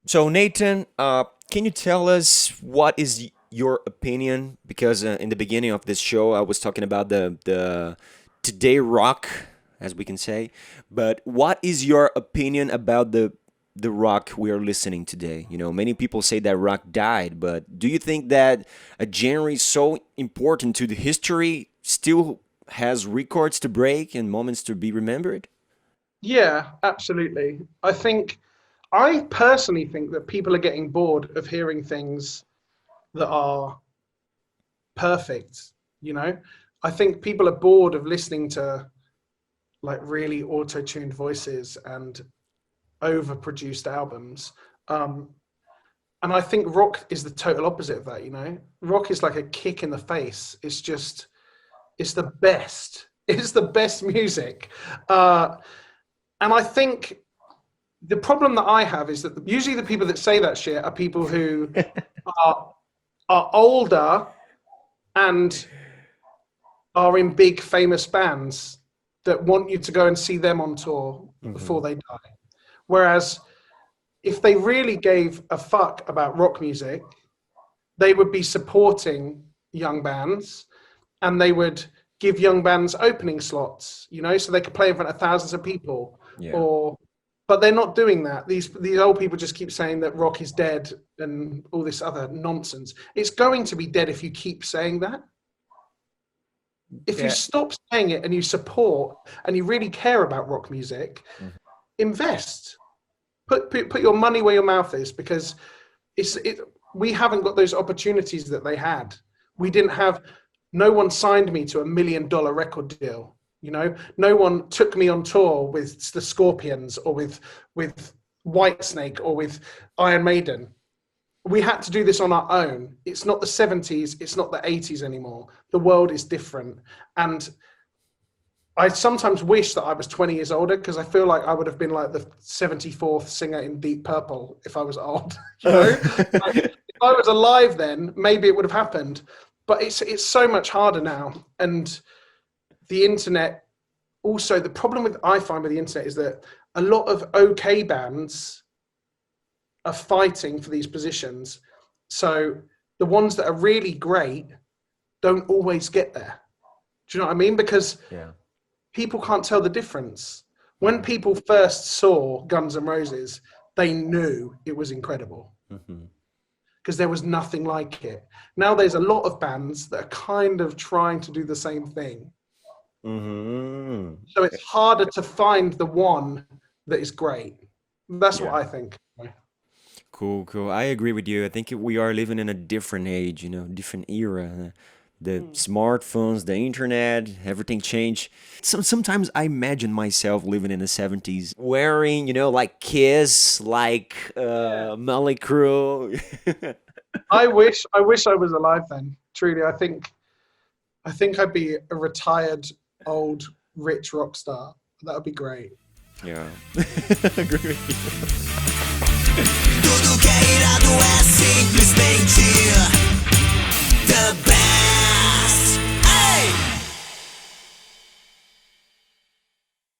So Nathan, can you tell us what is your opinion? Because in the beginning of this show, I was talking about the today rock, as we can say. But what is your opinion about the rock we are listening today? You know, many people say that rock died, but do you think that a genre so important to the history still has records to break and moments to be remembered? Yeah, absolutely. I personally think that people are getting bored of hearing things that are perfect, you know? I think people are bored of listening to like really auto-tuned voices and overproduced albums. And I think rock is the total opposite of that, you know? Rock is like a kick in the face. It's the best. It's the best music. And I think the problem that I have is that usually the people that say that shit are people who are, are older and are in big famous bands that want you to go and see them on tour before they die. Whereas if they really gave a fuck about rock music, they would be supporting young bands and they would give young bands opening slots, you know, so they could play in front of thousands of people. Yeah. But they're not doing that. These old people just keep saying that rock is dead and all this other nonsense. It's going to be dead if you keep saying that. If you stop saying it and you support and you really care about rock music, invest. Put your money where your mouth is, because we haven't got those opportunities that they had. We didn't have. No one signed me to $1 million record deal. You know, no one took me on tour with the Scorpions or with Whitesnake or with Iron Maiden. We had to do this on our own. It's not the 70s. It's not the 80s anymore. The world is different. And I sometimes wish that I was 20 years older, because I feel like I would have been like the 74th singer in Deep Purple if I was old. You know? Like, if I was alive then, maybe it would have happened. But it's so much harder now. And the internet, also, the problem I find with the internet is that a lot of okay bands are fighting for these positions. So the ones that are really great don't always get there. Do you know what I mean? Because people can't tell the difference. When people first saw Guns N' Roses, they knew it was incredible. Because there was nothing like it. Now there's a lot of bands that are kind of trying to do the same thing. So it's harder to find the one that is great. That's what I think. Cool. I agree with you. I think we are living in a different age, you know, different era. The smartphones, the internet, everything changed. Sometimes I imagine myself living in the 70s, wearing, you know, like Kiss, like Mötley Crüe. I wish I was alive then. Truly, I think I'd be a retired old rich rock star. That would be great. Yeah, agree with you.